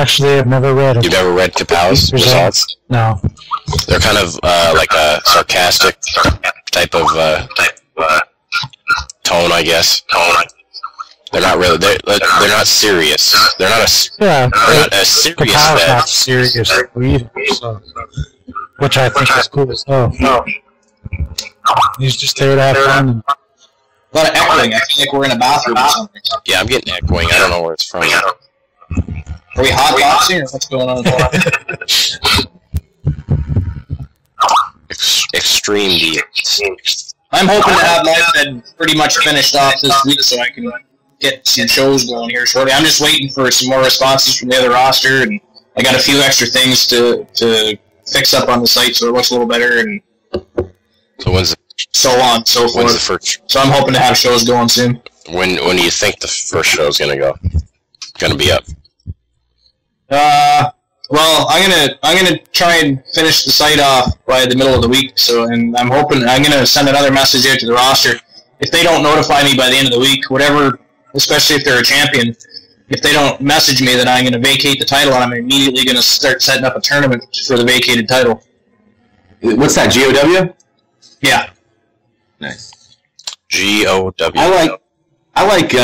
actually have never read them. You've never read Kapow's results? No. They're kind of like a sarcastic type of tone, I guess. They're not really. They're not serious. They're not They're not as serious. Kapow's not serious either, so, which I think is cool as hell. No. He's just there to have fun. And, a lot of echoing. I feel like we're in a bathroom or something. Yeah, I'm getting echoing. I don't know where it's from. Are we hotboxing or what's going on? Extreme deals. I'm hoping to have my Fed pretty much finished off this week so I can get some shows going here shortly. I'm just waiting for some more responses from the other roster, and I got a few extra things to fix up on the site so it looks a little better, and so on and so forth. So I'm hoping to have shows going soon. When do you think the first show is gonna be up? Well, I'm gonna try and finish the site off by the middle of the week. So, and I'm hoping I'm gonna send another message out to the roster. If they don't notify me by the end of the week, whatever, especially if they're a champion, if they don't message me, then I'm gonna vacate the title, and I'm immediately gonna start setting up a tournament for the vacated title. What's that? GOW? Yeah. Nice. GOW. I like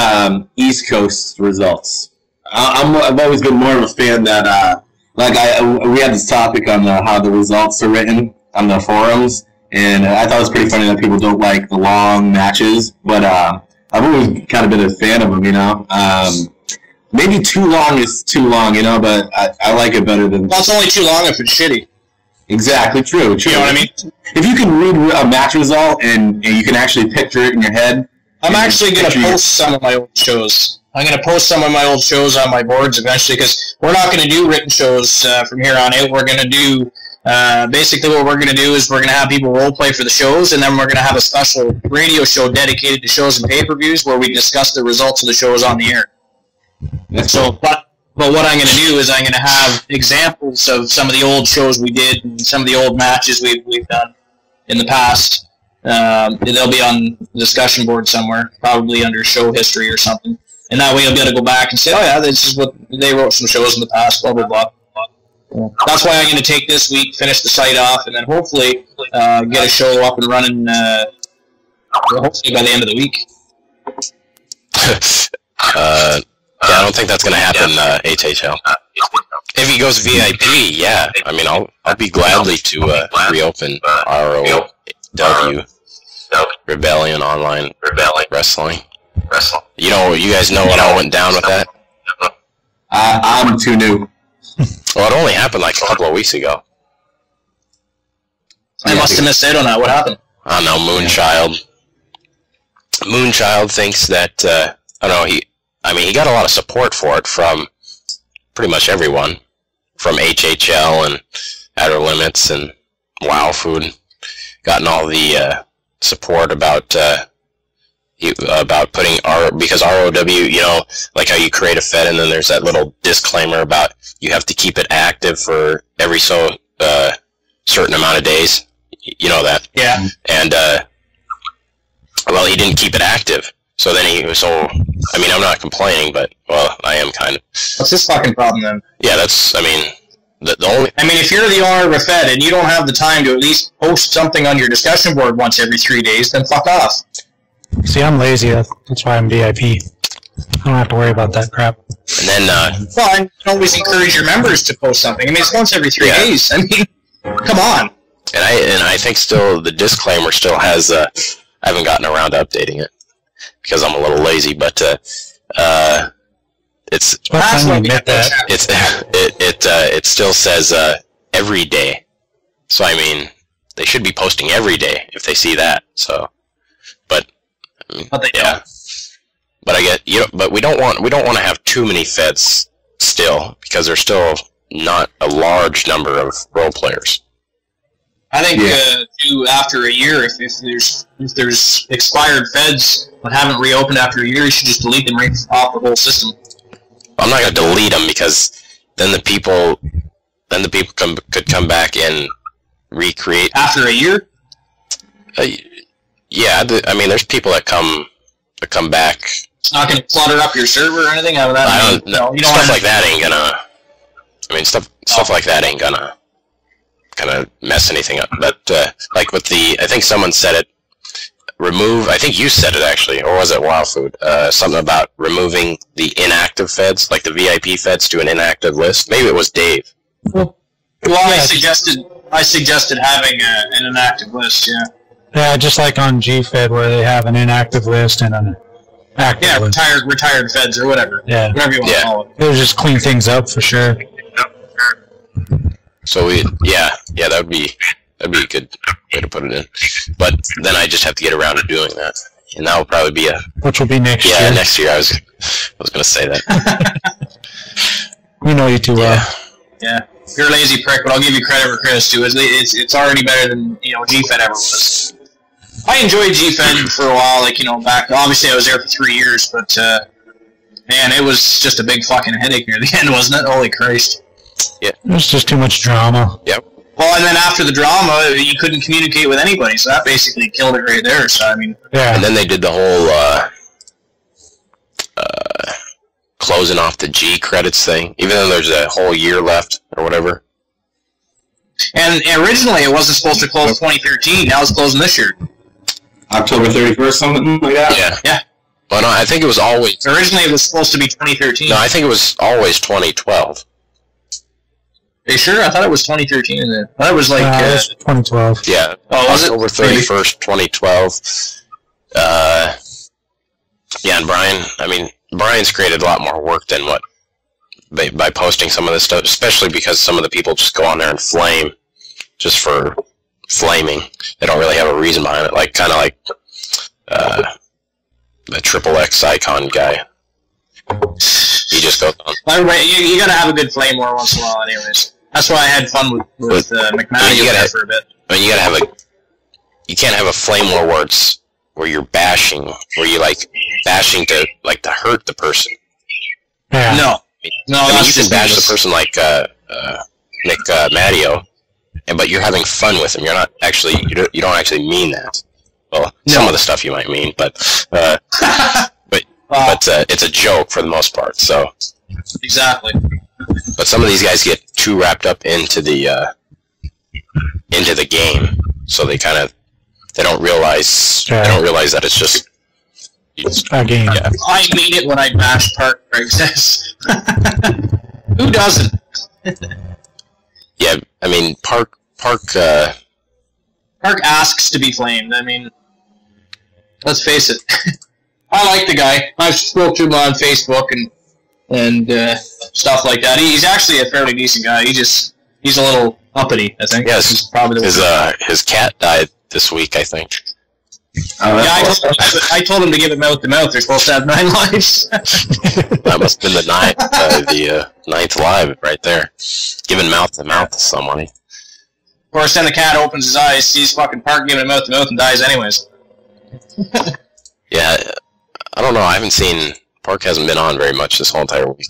East Coast results. I've always been more of a fan that we had this topic on how the results are written on the forums, and I thought it was pretty funny that people don't like the long matches, but I've always kind of been a fan of them, you know. Maybe too long is too long, you know, but I like it better than... Well, it's only too long if it's shitty. Exactly, true. You know what I mean? If you can read a match result and you can actually picture it in your head... I'm actually going to post some of my old shows. I'm going to post some of my old shows on my boards eventually, because we're not going to do written shows from here on out. We're going to do... basically what we're going to do is we're going to have people role play for the shows, and then we're going to have a special radio show dedicated to shows and pay-per-views where we discuss the results of the shows on the air. So, but what I'm going to do is I'm going to have examples of some of the old shows we did and some of the old matches we've done in the past. They'll be on the discussion board somewhere, probably under show history or something. And that way you'll be able to go back and say, oh yeah, this is what they wrote some shows in the past, blah, blah, blah. That's why I'm going to take this week, finish the site off, and then hopefully get a show up and running hopefully by the end of the week. Yeah, I don't think that's going to happen, HHL. If he goes VIP, yeah. I mean, I'll be gladly to reopen ROW, Rebellion Online Wrestling. You know, you guys know what all went down with that? I'm too new. Well, it only happened like a couple of weeks ago. I must have missed out on that. What happened? I don't know, Moonchild. Moonchild thinks that, I don't know, he got a lot of support for it from pretty much everyone. From HHL and Outer Limits and WoW Food. Gotten all the support about putting because ROW, you know, like how you create a Fed and then there's that little disclaimer about you have to keep it active for every so certain amount of days. You know that? Yeah. And well, he didn't keep it active. So then I mean, I'm not complaining, but, well, I am kind of. What's this fucking problem then? Yeah, that's, I mean, the only... I mean, if you're the owner of a Fed and you don't have the time to at least post something on your discussion board once every 3 days, then fuck off. See, I'm lazy. That's why I'm VIP. I don't have to worry about that crap. And then, well, I can always encourage your members to post something. I mean, it's once every 3 days. I mean, come on. And I think still, the disclaimer still has, I haven't gotten around to updating it. Because I'm a little lazy, but it still says every day. So I mean, they should be posting every day if they see that. So, but they don't. But I get but we don't want to have too many Feds still because there's still not a large number of role players. I think after a year, if there's expired Feds that haven't reopened after a year, you should just delete them right off the whole system. I'm not going to delete them because then the people could come back and recreate after a year. Yeah, I mean, there's people that come back. It's not going to clutter up your server or anything. Stuff like that ain't gonna. stuff like that ain't gonna mess anything up. But like with the, I think someone said it. I think you said it actually, or was it Wild Food? Something about removing the inactive feds, like the VIP feds, to an inactive list. Maybe it was Dave. Well, I suggested having an inactive list. Yeah. Yeah, just like on GFed where they have an inactive list and an active list. Retired feds or whatever. Yeah. Whatever you want to call it. It would just clean things up for sure. So that would be a good way to put it in. But then I just have to get around to doing that, and that will probably be which will be next year. Yeah, next year. I was going to say that. We know you too well. Yeah, you're a lazy prick, but I'll give you credit where credit's due. It's already better than GFed ever was. I enjoyed GFed for a while, back. Obviously, I was there for 3 years, but man, it was just a big fucking headache near the end, wasn't it? Holy Christ! Yeah, it was just too much drama. Yep. Well, and then after the drama, you couldn't communicate with anybody, so that basically killed it right there. So I mean, yeah. And then they did the whole closing off the G credits thing, even though there's a whole year left or whatever. And originally, it wasn't supposed to close 2013. Now it's closing this year. October 31st, something like that? Yeah. Yeah. Well, no, I think it was always... Originally, it was supposed to be 2013. No, I think it was always 2012. Are you sure? I thought it was 2013. I thought it was like... it was 2012. Yeah. Oh, was October 31st, 2012. Yeah, and Brian's created a lot more work than what... By posting some of this stuff, especially because some of the people just go on there and flame just for flaming. They don't really have a reason behind it. Like, kind of like the Triple X icon guy. He just goes on. You gotta have a good flame war once in a while, anyways. That's why I had fun with McMahon for a bit. I mean, you can't have a flame war where you're bashing, where you bashing to hurt the person. Yeah. No, I mean, you can bash the person like Nick Matteo, but you're having fun with him. You're not actually you don't actually mean that. Well, some of the stuff you might mean, but it's a joke for the most part. So exactly. But some of these guys get too wrapped up into the game, so they don't realize that it's just a game. Yeah. I mean it when I bash Park, Greg says. Who doesn't? Yeah, I mean Park asks to be flamed. I mean, let's face it. I like the guy. I've spoke to him on Facebook and stuff like that. He's actually a fairly decent guy. He's a little uppity, I think. Yes, he's probably his cat died this week, I think. I told him to give it mouth to mouth. They're supposed to have 9 lives. That must have been the ninth live right there, giving mouth to mouth to somebody. Of course, then the cat opens his eyes, sees fucking Park giving it mouth to mouth, and dies anyways. Yeah, I don't know. I haven't seen Park. Hasn't been on very much this whole entire week.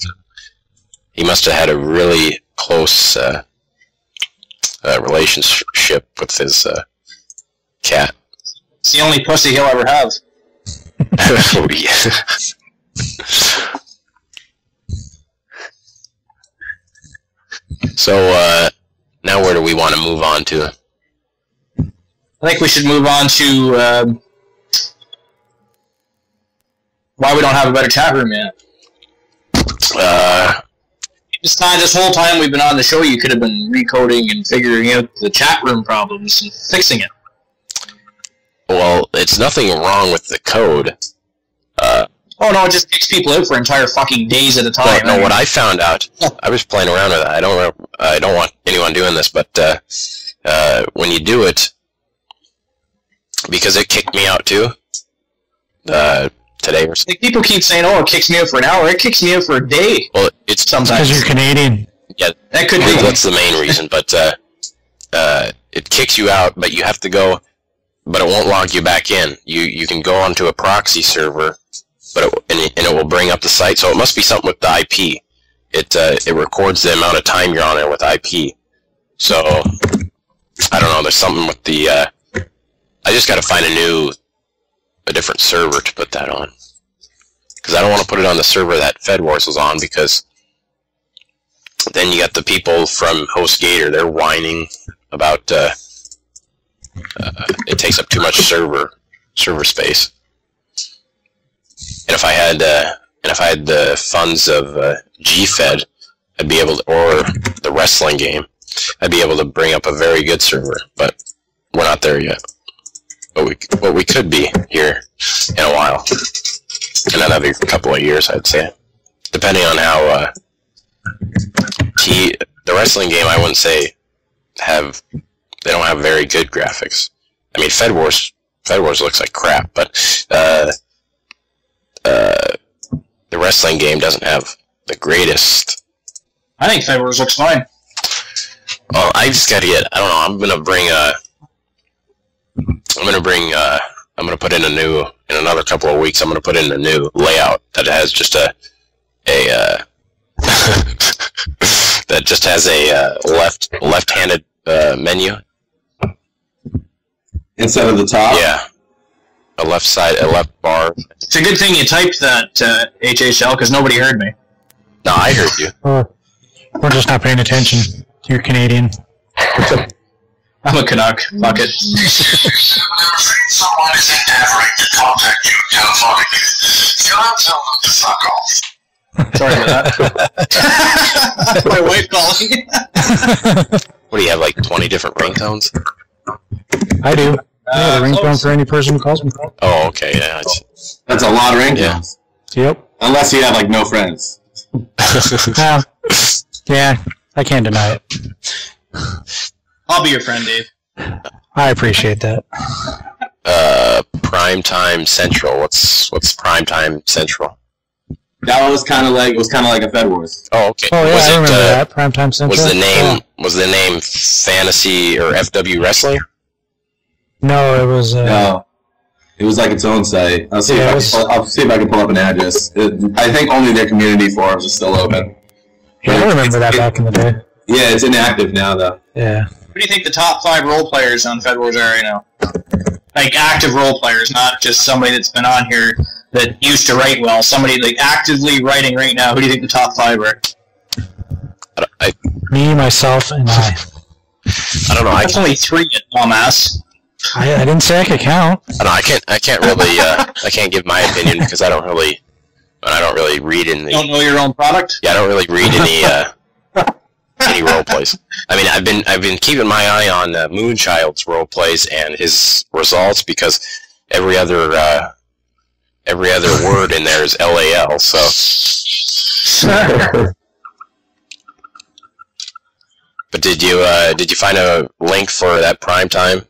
He must have had a really close relationship with his cat. It's the only pussy he'll ever have. Oh, yeah. So, now where do we want to move on to? I think we should move on to why we don't have a better chat room yet. This whole time we've been on the show, you could have been recoding and figuring out the chat room problems and fixing it. Well, it's nothing wrong with the code. Oh no, it just kicks people out for entire fucking days at a time. No, what I found out, I was playing around with it. I don't want anyone doing this, but when you do it, because it kicked me out too, today or something. Like people keep saying, "Oh, it kicks me out for an hour." It kicks me out for a day. Well, it's sometimes because you're Canadian. Yeah, that could be. That's the main reason, but it kicks you out, but you have to go. But it won't log you back in. You can go onto a proxy server, but it will bring up the site. So it must be something with the IP. It records the amount of time you're on it with IP. So I don't know. There's something with the. I just got to find a different server to put that on, because I don't want to put it on the server that FedWars was on, because then you got the people from HostGator. They're whining about it takes up too much server space. And if I had the funds of GFed, I'd be able to, or the wrestling game, I'd be able to bring up a very good server. But we're not there yet. But we could be here in a while, in another couple of years, I'd say, depending on how the wrestling game. I wouldn't say they don't have very good graphics. I mean, Fed Wars looks like crap, but the wrestling game doesn't have the greatest. I think Fed Wars looks fine. Well, I just gotta get. I don't know. I'm gonna put in in another couple of weeks. I'm gonna put in a new layout that has just that just has a left-handed menu instead of the top. Yeah, a left bar. It's a good thing you typed that HHL because nobody heard me. No, I heard you. We're just not paying attention. You're Canadian. I'm a Canuck. Fuck it. Someone is endeavoring to contact you telephonically. Do not tell them to fuck off. Sorry for that. My wife calling. What do you have, like 20 different ringtones? I do. I have a ringtone for any person who calls me. Oh, okay, yeah. That's a lot of ringtones. Yeah. Yep. Unless you have like no friends. Yeah, I can't deny it. I'll be your friend, Dave. I appreciate that. Primetime Central. What's Primetime Central? That was kind of like a Fed Wars. Oh, okay. Oh yeah, I remember that. Primetime Central. Was the name Fantasy or FW Wrestling? No, it was. No, it was like its own site. I'll see if I can pull up an address. I think only their community forums are still open. Yeah, I remember that back in the day. Yeah, it's inactive now though. Yeah. What do you think the top 5 role players on Fed Wars are right now? Like active role players, not just somebody that's been on here that used to write well. Somebody like actively writing right now. Who do you think the top 5 are? Me, myself, and I. I don't know. That's only 3, you dumbass. I didn't say I could count. I can't really. I can't give my opinion because I don't really read in the. You don't know your own product? Yeah, I don't really read any role plays. I mean, I've been keeping my eye on Moonchild's role plays and his results because every other word in there is LAL. So. But did you find a link for that prime time?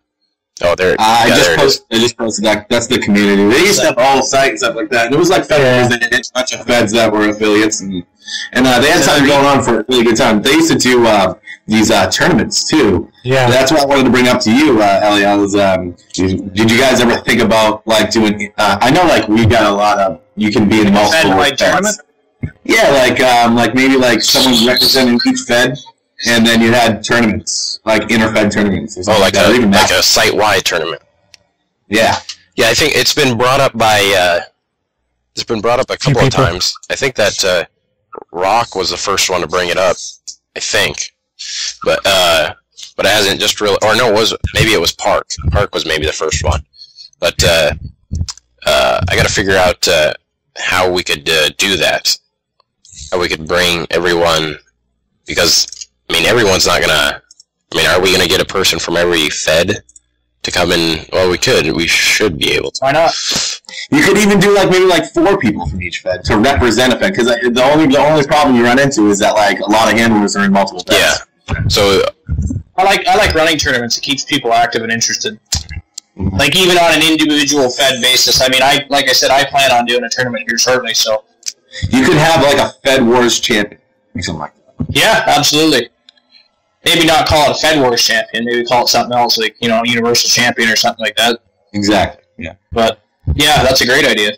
Oh, there. I just posted that. That's the community. They used to have all sites and stuff like that. And it was like Fed Wars. They had a bunch of feds that were affiliates, and they had something going on for a really good time. They used to do these tournaments too. Yeah. That's what I wanted to bring up to you, Ellie. Did you guys ever think about like doing? I know like we got a lot of. You can be in multiple Fed tournament. Yeah, like maybe like someone representing each Fed. And then you had tournaments, like inter-Fed tournaments. Or something like a site-wide tournament. Yeah. Yeah, I think it's been brought up by. It's been brought up a couple of times. I think that Rock was the first one to bring it up. I think, but it hasn't just really. Or no, maybe it was Park. Park was maybe the first one. But I got to figure out how we could do that. How we could bring everyone, because. I mean, everyone's not gonna. I mean, are we gonna get a person from every Fed to come in? Well, we could. We should be able to. Why not? You could even do like maybe like 4 people from each Fed to represent a Fed. Because the only problem you run into is that like a lot of handlers are in multiple Feds. Yeah. So. I like running tournaments. It keeps people active and interested. Mm-hmm. Like even on an individual Fed basis. I mean, like I said, I plan on doing a tournament here shortly. So. You could have like a Fed Wars champion or something like that. Yeah, absolutely. Maybe not call it a Fed Wars champion. Maybe call it something else, like Universal Champion or something like that. Exactly. Yeah. But yeah, that's a great idea.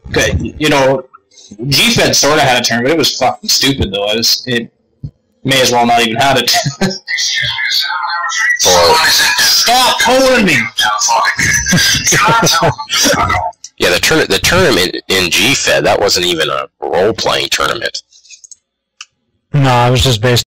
Okay, G-Fed sort of had a tournament. It was fucking stupid though. It may as well not even have it. Stop pulling me. Yeah, the tournament in G-Fed, that wasn't even a role-playing tournament. No, it was just based